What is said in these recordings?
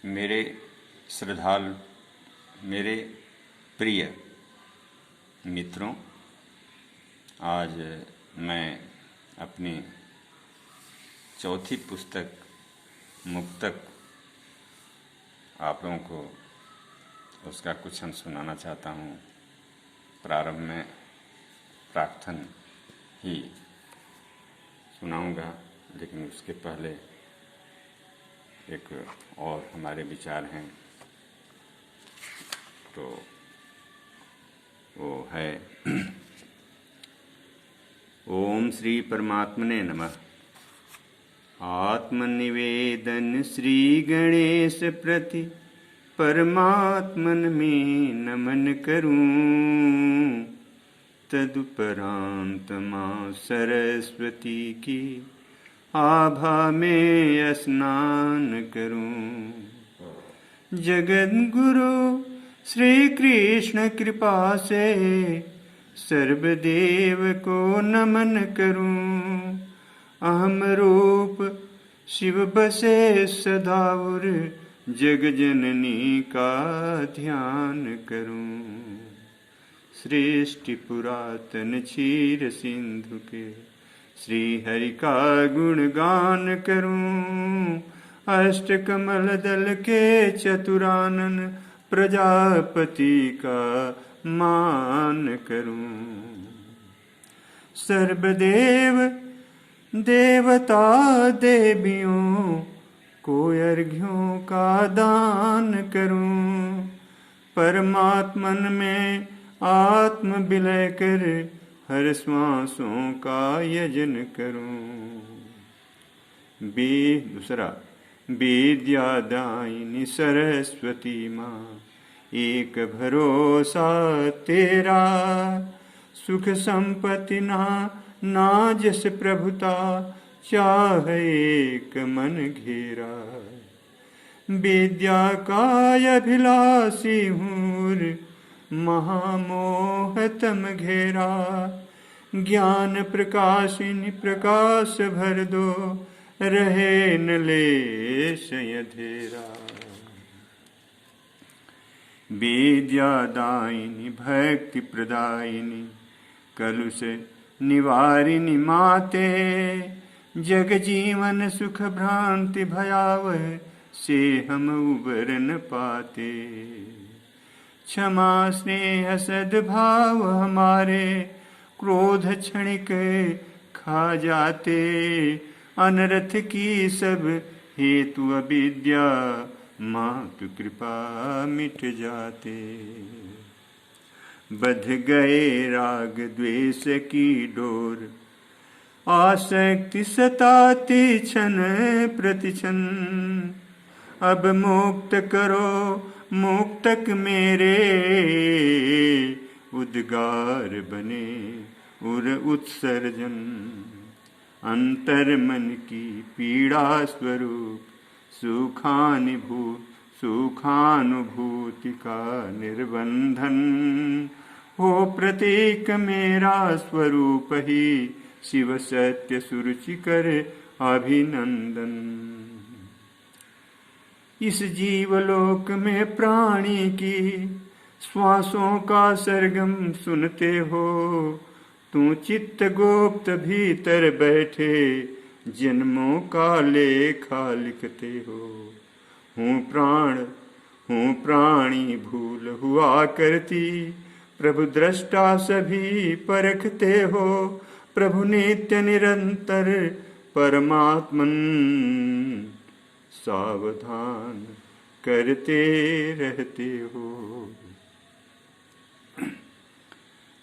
मेरे श्रद्धालु, मेरे प्रिय मित्रों, आज मैं अपनी चौथी पुस्तक मुक्तक आप लोगों को उसका कुछ अंश सुनाना चाहता हूँ। प्रारंभ में प्रार्थना ही सुनाऊंगा, लेकिन उसके पहले एक और हमारे विचार हैं। तो वो है ओम श्री परमात्मने नमः। आत्मनिवेदन श्री गणेश प्रति परमात्मन में नमन करूं, तदुपरांत माँ सरस्वती की आभा में स्नान करूं। जगत गुरु श्री कृष्ण कृपा से सर्वदेव को नमन करूं। अहम रूप शिव बसे सदाउर, जग जननी का ध्यान करूं। सृष्टि पुरातन क्षीर सिंधु के श्री हरि का गुणगान करूं। अष्ट कमल दल के चतुरानन प्रजापति का मान करूं। सर्वदेव देवता देवियों को अर्घ्यों का दान करूं। परमात्मन में आत्म विलय कर हर श्वासों का यजन करूं। दूसरा, विद्यादायिनी सरस्वती माँ एक भरोसा तेरा। सुख संपत्ति ना जस प्रभुता, चाह एक मन घेरा। विद्या का अभिलाषी हूँ, महामोह तम घेरा। ज्ञान प्रकाशिनी प्रकाश भर दो, रहे न लेश अंधेरा। विद्यादायिनी भक्ति प्रदायिनी कलुष निवारिणी माते। जग जीवन सुख भ्रांति भयावह से हम उबर न पाते। क्षमा स्नेह सद्भाव हमारे क्रोध क्षणिक खा जाते। अनर्थ की सब हेतु अविद्या, मातु कृपा मिट जाते। बध गए राग द्वेष की डोर, आसक्ति सताती क्षण प्रतिक्षण। अब मुक्त करो मुक्तक मेरे, उद्गार बने उर उत्सर्जन। अंतर मन की पीड़ा स्वरूप, सुखानुभूति का निर्बंधन। हो प्रतीक मेरा स्वरूप ही, शिव सत्य सुरुचिकर अभिनंदन। इस जीवलोक में प्राणी की श्वासों का सरगम सुनते हो। तू चित्त गुप्त भीतर बैठे, जन्मों का लेखा लिखते हो। हूँ प्राणी भूल हुआ करती, प्रभु दृष्टा सभी परखते हो। प्रभु नित्य निरंतर परमात्मन, सावधान करते रहते हो।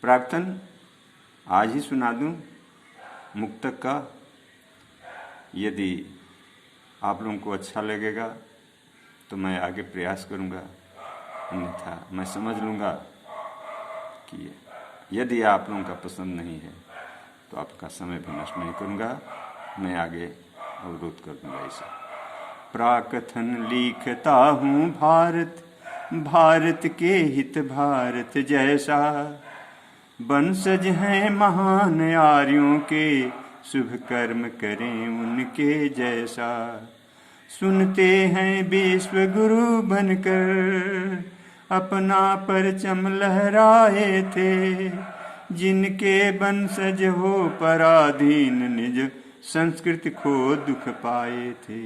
प्रार्थना आज ही सुना दूं मुक्तक का। यदि आप लोगों को अच्छा लगेगा तो मैं आगे प्रयास करूंगा, अन्यथा मैं समझ लूँगा कि यदि आप लोगों का पसंद नहीं है तो आपका समय भी नष्ट नहीं करूँगा, मैं आगे अवरोध कर दूँगा इसे। प्राकथन लिखता हूँ भारत के हित भारत जैसा। वंशज हैं महान आर्यों के, शुभ कर्म करें उनके जैसा। सुनते हैं विश्व गुरु बनकर, अपना परचम लहराए थे। जिनके वंशज हो पराधीन, निज संस्कृति खो दुख पाए थे।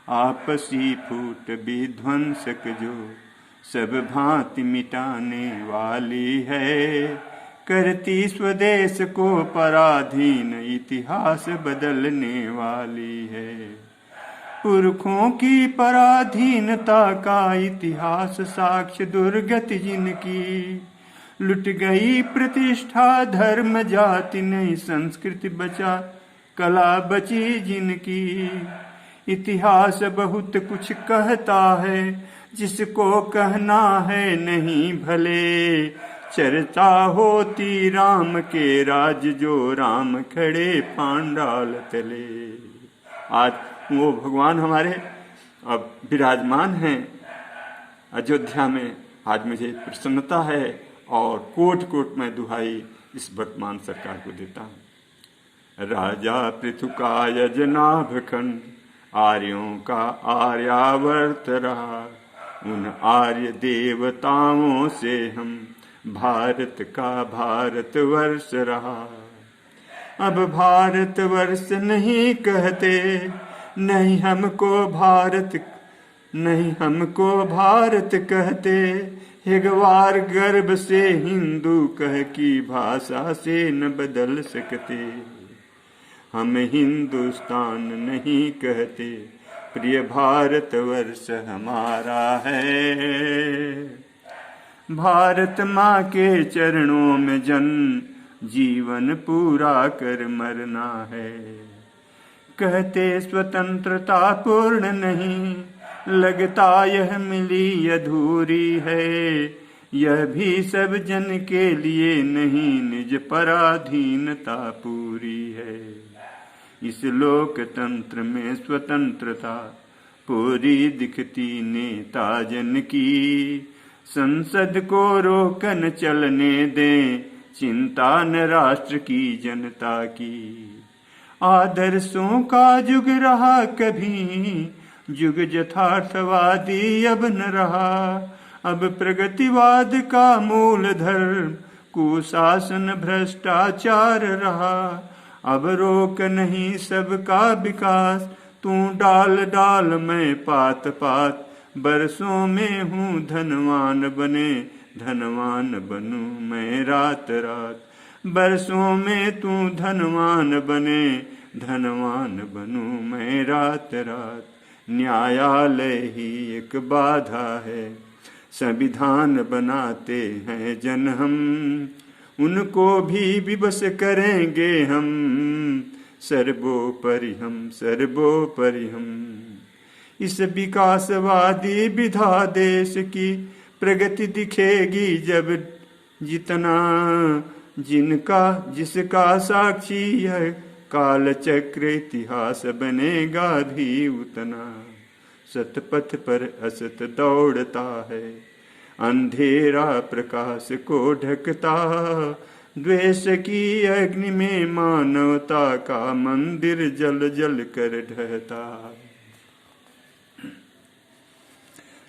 आपसी फूट विध्वंसक जो सब भांति मिटाने वाली है, करती स्वदेश को पराधीन, इतिहास बदलने वाली है। पुरखों की पराधीनता का इतिहास साक्ष्य दुर्गति जिनकी, लुट गई प्रतिष्ठा धर्म जाति नहीं, संस्कृति बचा कला बची जिनकी। इतिहास बहुत कुछ कहता है, जिसको कहना है नहीं भले। चर्चा होती राम के राज, जो राम खड़े पांडाल तले। आज वो भगवान हमारे अब विराजमान हैं अयोध्या में। आज मुझे प्रसन्नता है और कोट कोट में दुहाई इस वर्तमान सरकार को देता हूँ। राजा पृथु का यजनाभ खंड, आर्यों का आर्यावर्त रहा। उन आर्य देवताओं से हम भारत का भारतवर्ष रहा। अब भारतवर्ष नहीं कहते, नहीं हमको भारत कहते। हिगवार गर्भ से हिंदू कह की भाषा से न बदल सकते। हम हिंदुस्तान नहीं कहते, प्रिय भारतवर्ष हमारा है। भारत माँ के चरणों में जन्म जीवन पूरा कर मरना है। कहते स्वतंत्रता पूर्ण नहीं, लगता यह मिली अधूरी है। यह भी सब जन के लिए नहीं, निज पराधीनता पूरी है। इस लोकतंत्र में स्वतंत्रता पूरी दिखती नेता जन की। संसद को रोकन चलने दें, चिंता न राष्ट्र की जनता की। आदर्शों का युग रहा कभी, युग यथार्थवादी अब न रहा। अब प्रगतिवाद का मूल धर्म, कुशासन भ्रष्टाचार रहा। अब रोक नहीं सबका विकास, तू डाल डाल मैं पात पात। बरसों में हूँ धनवान बने, धनवान बनूं मैं रात रात। बरसों में तू धनवान बने, धनवान बनूं मैं रात रात। न्यायालय ही एक बाधा है, संविधान बनाते हैं जन हम। उनको भी विवश करेंगे हम, सर्वोपरि हम, सर्वोपरि हम। इस विकासवादी विधा देश की प्रगति दिखेगी जब, जितना जिसका साक्षी है काल चक्र इतिहास बनेगा भी उतना। सतपथ पर असत दौड़ता है, अंधेरा प्रकाश को ढकता। द्वेष की अग्नि में मानवता का मंदिर जल जल कर ढहता।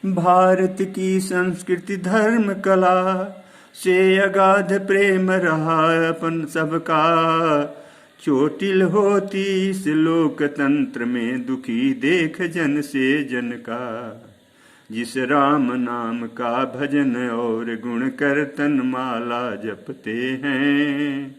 भारत की संस्कृति धर्म कला से अगाध प्रेम रहा अपन सबका। चोटिल होती इस लोकतंत्र में दुखी देख जन से जन का। जिस राम नाम का भजन और गुण कीर्तन माला जपते हैं।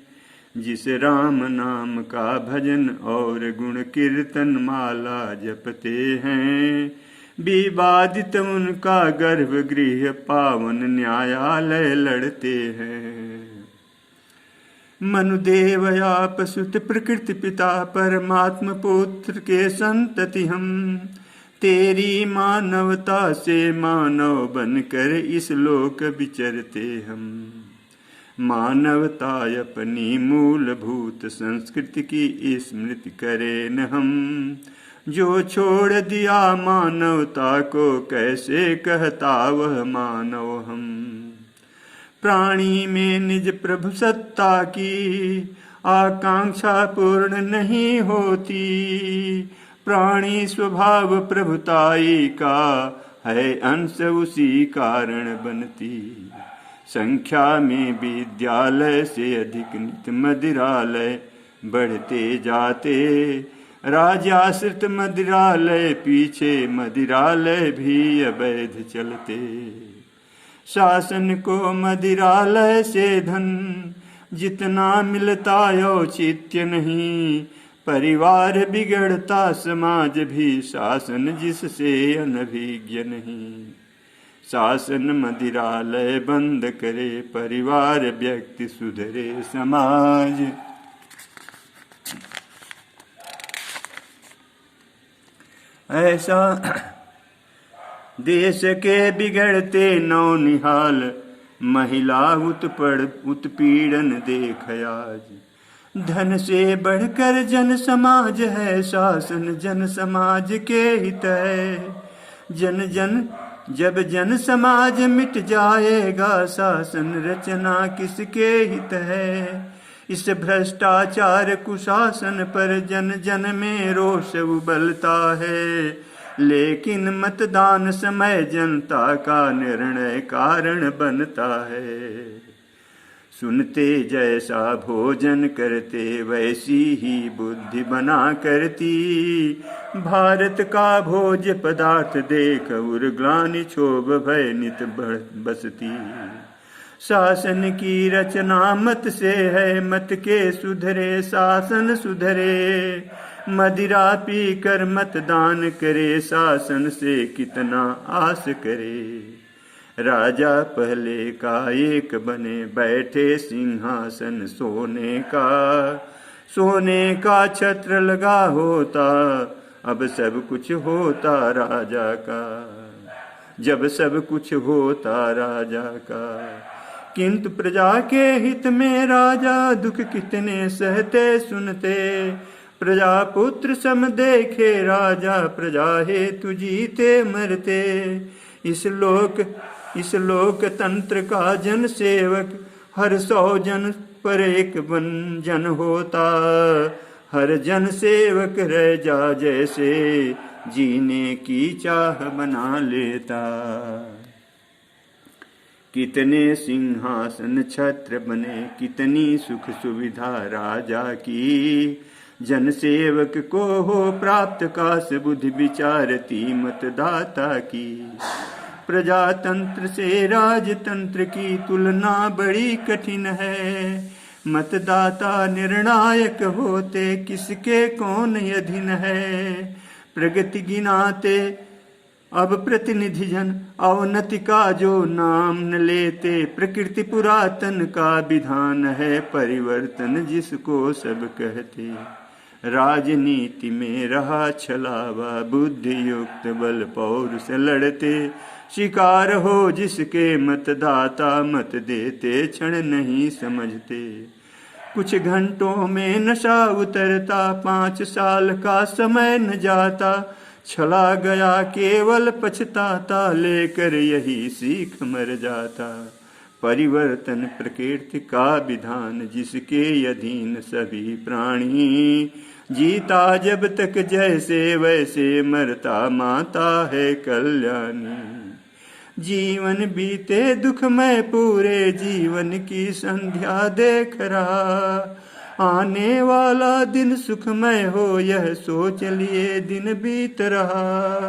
जिस राम नाम का भजन और गुण कीर्तन माला जपते हैं। विवादित उनका गर्भगृह पावन न्यायालय लड़ते हैं। मनुदेव आप सुत प्रकृति पिता परमात्म पुत्र के संतति हम। तेरी मानवता से मानव बनकर इस लोक विचरते हम। मानवता अपनी मूलभूत संस्कृति की स्मृति करें न हम। जो छोड़ दिया मानवता को कैसे कहता वह मानव हम। प्राणी में निज प्रभु सत्ता की आकांक्षा पूर्ण नहीं होती। प्राणी स्वभाव प्रभुताई का, है अंश उसी कारण बनती। संख्या में विद्यालय से अधिक नित मदिरालय बढ़ते जाते, राजाश्रित मदिरालय पीछे मदिरालय भी अवैध चलते। शासन को मदिरालय से धन जितना मिलता औचित्य नहीं, परिवार बिगड़ता समाज भी शासन जिससे अनभिज्ञ नहीं। शासन मदिरालय बंद करे, परिवार व्यक्ति सुधरे समाज। ऐसा देश के बिगड़ते नौनिहाल, महिला उत्पीड़न देख आज। धन से बढ़कर जन समाज है, शासन जन समाज के हित है। जब जन समाज मिट जाएगा, शासन रचना किसके हित है। इस भ्रष्टाचार कुशासन पर जन जन में रोष उबलता है, लेकिन मतदान समय जनता का निर्णय कारण बनता है। सुनते जैसा भोजन करते, वैसी ही बुद्धि बना करती। भारत का भोज्य पदार्थ देख उर्ग्लानि क्षोभ भय नित बसती। शासन की रचना मत से है, मत के सुधरे शासन सुधरे। मदिरा पी कर मतदान करे, शासन से कितना आस करे। राजा पहले का एक बने, बैठे सिंहासन सोने का छत्र लगा होता। अब सब कुछ होता राजा का, जब सब कुछ होता राजा का। किंतु प्रजा के हित में राजा दुख कितने सहते सुनते। प्रजा पुत्र सम देखे राजा, प्रजा हेतु जीते मरते। इस लोकतंत्र का जन सेवक, हर 100 जन पर एक जन होता। हर जन सेवक रह जा जैसे, जीने की चाह बना लेता। कितने सिंहासन छत्र बने, कितनी सुख सुविधा राजा की। जन सेवक को हो प्राप्त काश, बुद्धि विचारती मतदाता की। प्रजातंत्र से राजतंत्र की तुलना बड़ी कठिन है। मतदाता निर्णायक होते, किसके कौन अधीन है। प्रगति गिनाते अब प्रतिनिधि जन, अवनति का जो नाम न लेते। प्रकृति पुरातन का विधान है, परिवर्तन जिसको सब कहते। राजनीति में रहा छलावा, बुद्धि युक्त बल पौरुष लड़ते। शिकार हो जिसके मतदाता, मत देते क्षण नहीं समझते। कुछ घंटों में नशा उतरता, 5 साल का समय न जाता। छला गया केवल पछताता, लेकर यही सीख मर जाता। परिवर्तन प्रकृति का विधान, जिसके अधीन सभी प्राणी। जीता जब तक जैसे वैसे, मरता माता है कल्याणी। जीवन बीते दुखमय पूरे, जीवन की संध्या देख रहा। आने वाला दिन सुखमय हो, यह सोच लिए दिन बीत रहा।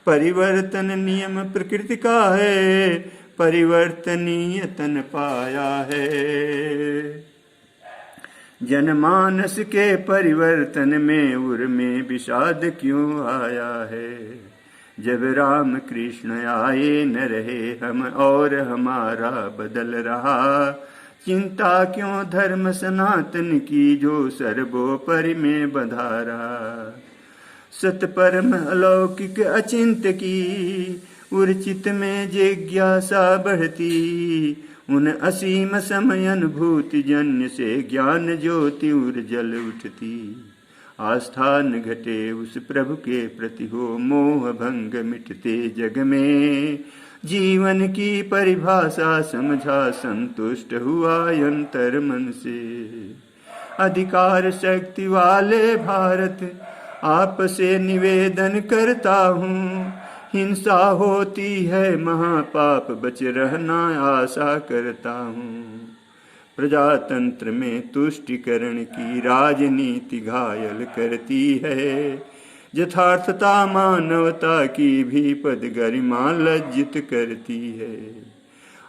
परिवर्तन नियम प्रकृति का है, परिवर्तनीय तन पाया है। जनमानस के परिवर्तन में उर्मे विषाद क्यों आया है। जब राम कृष्ण आए न रहे हम, और हमारा बदल रहा। चिंता क्यों धर्म सनातन की, जो सर्वोपरि में बंधारा। सतपरम अलौकिक अचिंत की, उर्चित में जिज्ञासा बढ़ती। उन असीम समय अनुभूति जन्य से, ज्ञान ज्योति उर्जल उठती। आस्था न घटे उस प्रभु के प्रति हो, मोह भंग मिटते जग में। जीवन की परिभाषा समझा, संतुष्ट हुआ अंतर मन से। अधिकार शक्ति वाले भारत, आपसे निवेदन करता हूँ, हिंसा होती है महापाप, बच रहना आशा करता हूँ। प्रजातंत्र में तुष्टिकरण की राजनीति घायल करती है, यथार्थता मानवता की भी पद गरिमा लज्जित करती है।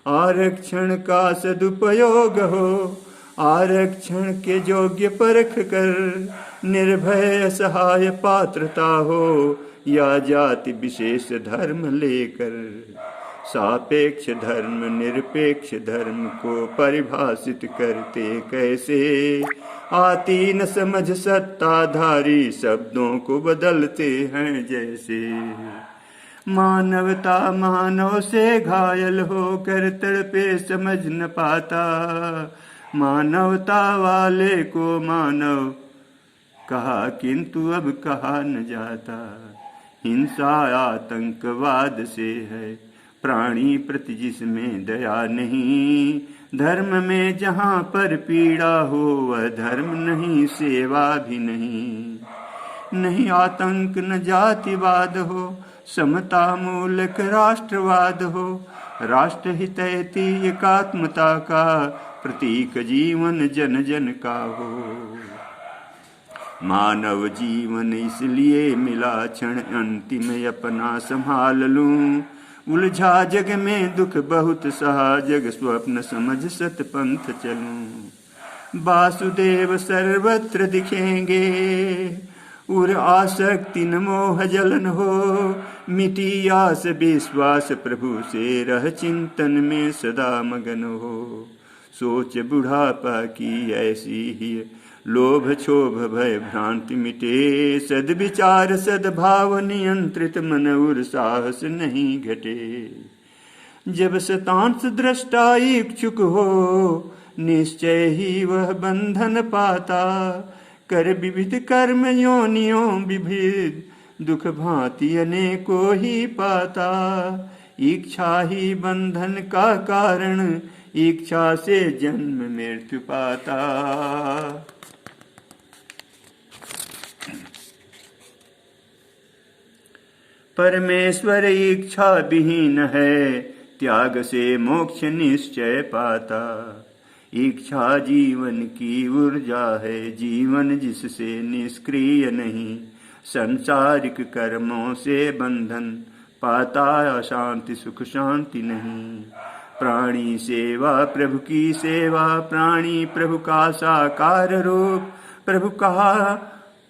आरक्षण का सदुपयोग हो, आरक्षण के योग्य परख कर, निर्भय असहाय पात्रता हो या जाति विशेष धर्म लेकर। सापेक्ष धर्म निरपेक्ष धर्म को परिभाषित करते कैसे, आती न समझ सत्ताधारी शब्दों को बदलते हैं जैसे। मानवता मानव से घायल होकर तड़पे समझ न पाता, मानवता वाले को मानव कहा किंतु अब कहा न जाता। हिंसा आतंकवाद से है प्राणी प्रति जिसमें दया नहीं, धर्म में जहाँ पर पीड़ा हो वह धर्म नहीं, सेवा भी नहीं। नहीं आतंक न जातिवाद हो, समता मूलक राष्ट्रवाद हो, राष्ट्रहितैती एकात्मता का प्रतीक जीवन जन जन का हो। मानव जीवन इसलिए मिला क्षण अंतिम अपना संभाल लूं, उलझा जग में दुख बहुत सहा, जग स्वप्न समझ सतपंथ चलूं। वासुदेव सर्वत्र दिखेंगे, उर आसक्ति न मोह जलन हो, मिटी आस विश्वास प्रभु से रह चिंतन में सदा मगन हो। सोच बुढ़ापा की ऐसी ही, लोभ क्षोभ भय भ्रांति मिटे, सद्विचार सद्भाव नियंत्रित मन उर साहस नहीं घटे। जब शतांश दृष्टा इच्छुक हो, निश्चय ही वह बंधन पाता, कर विविध कर्म योनियों विविध, दुख भांति अनेको ही पाता। इच्छा ही बंधन का कारण, इच्छा से जन्म मृत्यु पाता। परमेश्वर इच्छा विहीन है, त्याग से मोक्ष निश्चय पाता। इच्छा जीवन की ऊर्जा है, जीवन जिससे निष्क्रिय नहीं, संसारिक कर्मों से बंधन पाता, अशांति सुख शांति नहीं। प्राणी सेवा प्रभु की सेवा, प्राणी प्रभु का साकार रूप,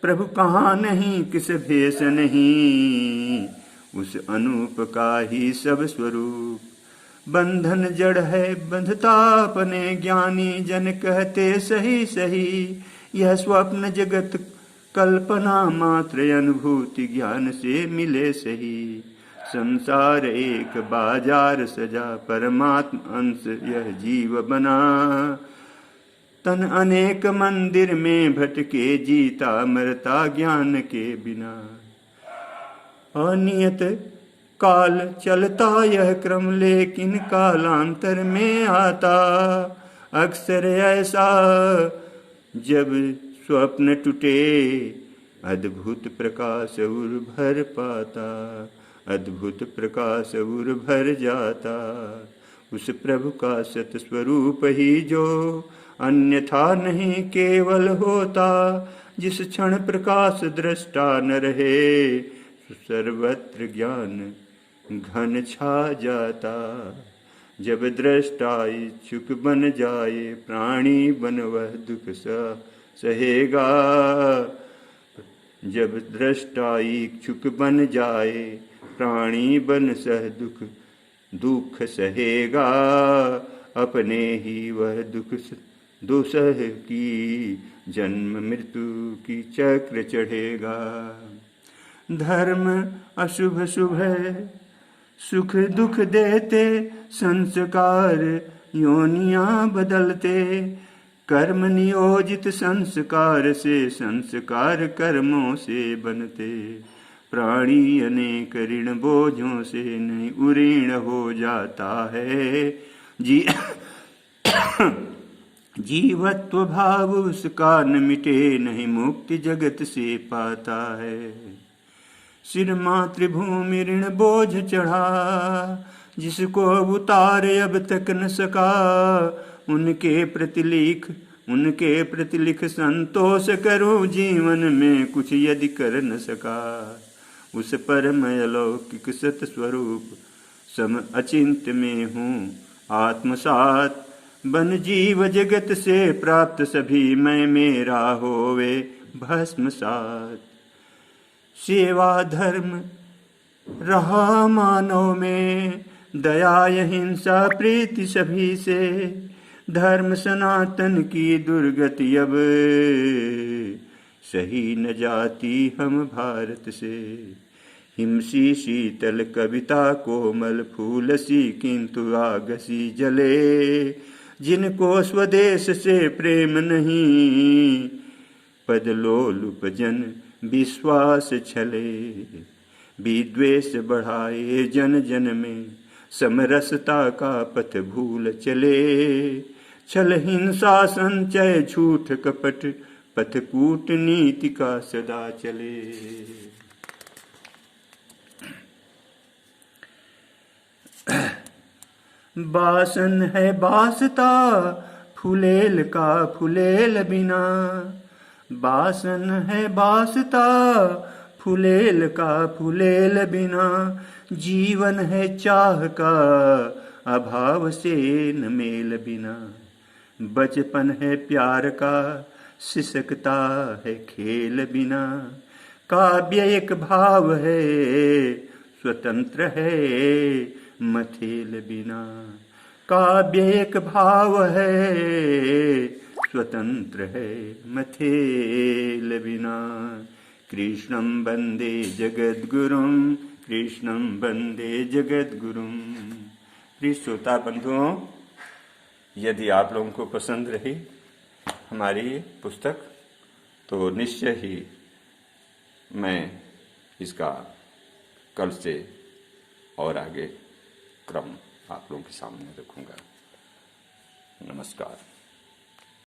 प्रभु कहाँ नहीं किस भेष नहीं, उस अनूप का ही सब स्वरूप। बंधन जड़ है बंधता अपने, ज्ञानी जन कहते सही सही, यह स्वप्न जगत कल्पना मात्र, अनुभूति ज्ञान से मिले सही। संसार एक बाजार सजा, परमात्म अंश यह जीव बना, तन अनेक मंदिर में भटके, जीता मरता ज्ञान के बिना। अनियत काल चलता यह क्रम, लेकिन कालांतर में आता। अक्सर ऐसा जब स्वप्न टूटे, अद्भुत प्रकाश उर भर पाता, अद्भुत प्रकाश उर भर जाता। उस प्रभु का सत स्वरूप ही जो अन्यथा नहीं केवल होता, जिस क्षण प्रकाश दृष्टा न रहे, सर्वत्र ज्ञान घन छा जाता। जब दृष्टा इच्छुक बन जाए, प्राणी बन वह दुख सहेगा। जब दृष्टा इच्छुक बन जाए, प्राणी बन सह दुख सहेगा। अपने ही वह दुसह की जन्म मृत्यु की चक्र चढ़ेगा। धर्म अशुभ शुभ है, सुख दुख देते संस्कार योनियां बदलते। कर्म नियोजित संस्कार से संस्कार कर्मों से बनते। प्राणी अनेक ऋण बोझों से नहीं उऋण हो जाता है। जीवत्व भाव उसका न मिटे, नहीं मुक्ति जगत से पाता है। सिर मातृभूमि ऋण बोझ चढ़ा, जिसको उतार अब तक न सका, उनके प्रतिलिख संतोष करूं, जीवन में कुछ यदि कर न सका। उस परम अलौकिक सत स्वरूप सम अचिंत में हूँ आत्मसात, बन जीव जगत से प्राप्त सभी मैं मेरा होवे भस्मसात। सेवा धर्म रहा मानव में, दया हिंसा प्रीति सभी से, धर्म सनातन की दुर्गति अब, सही न जाती हम भारत से। हिमसी शीतल कविता कोमल फूल सी, किंतु आग सी जले, जिनको स्वदेश से प्रेम नहीं, पद लोलुप जन विश्वास छले। विद्वेष बढ़ाए जन जन में, समरसता का पथ भूल चले। छल हिंसा संचय झूठ कपट, पथ कूटनीति का सदा चले। बासन है बासता फुलेल का फुलेल बिना, बासन है बासता फुलेल का फुलेल बिना। जीवन है चाह का अभाव से न मेल बिना, बचपन है प्यार का सिसकता है खेल बिना। काव्य एक भाव है स्वतंत्र है मथेल बिना, काव्य एक भाव है स्वतंत्र है मथेल बिना। कृष्णं वंदे जगद्गुरुं, कृष्णं वंदे जगद्गुरुं। प्रिय श्रोता बंधुओं, यदि आप लोगों को पसंद रही हमारी पुस्तक तो निश्चय ही मैं इसका कल से और आगे क्रम आप लोगों के सामने रखूंगा। नमस्कार।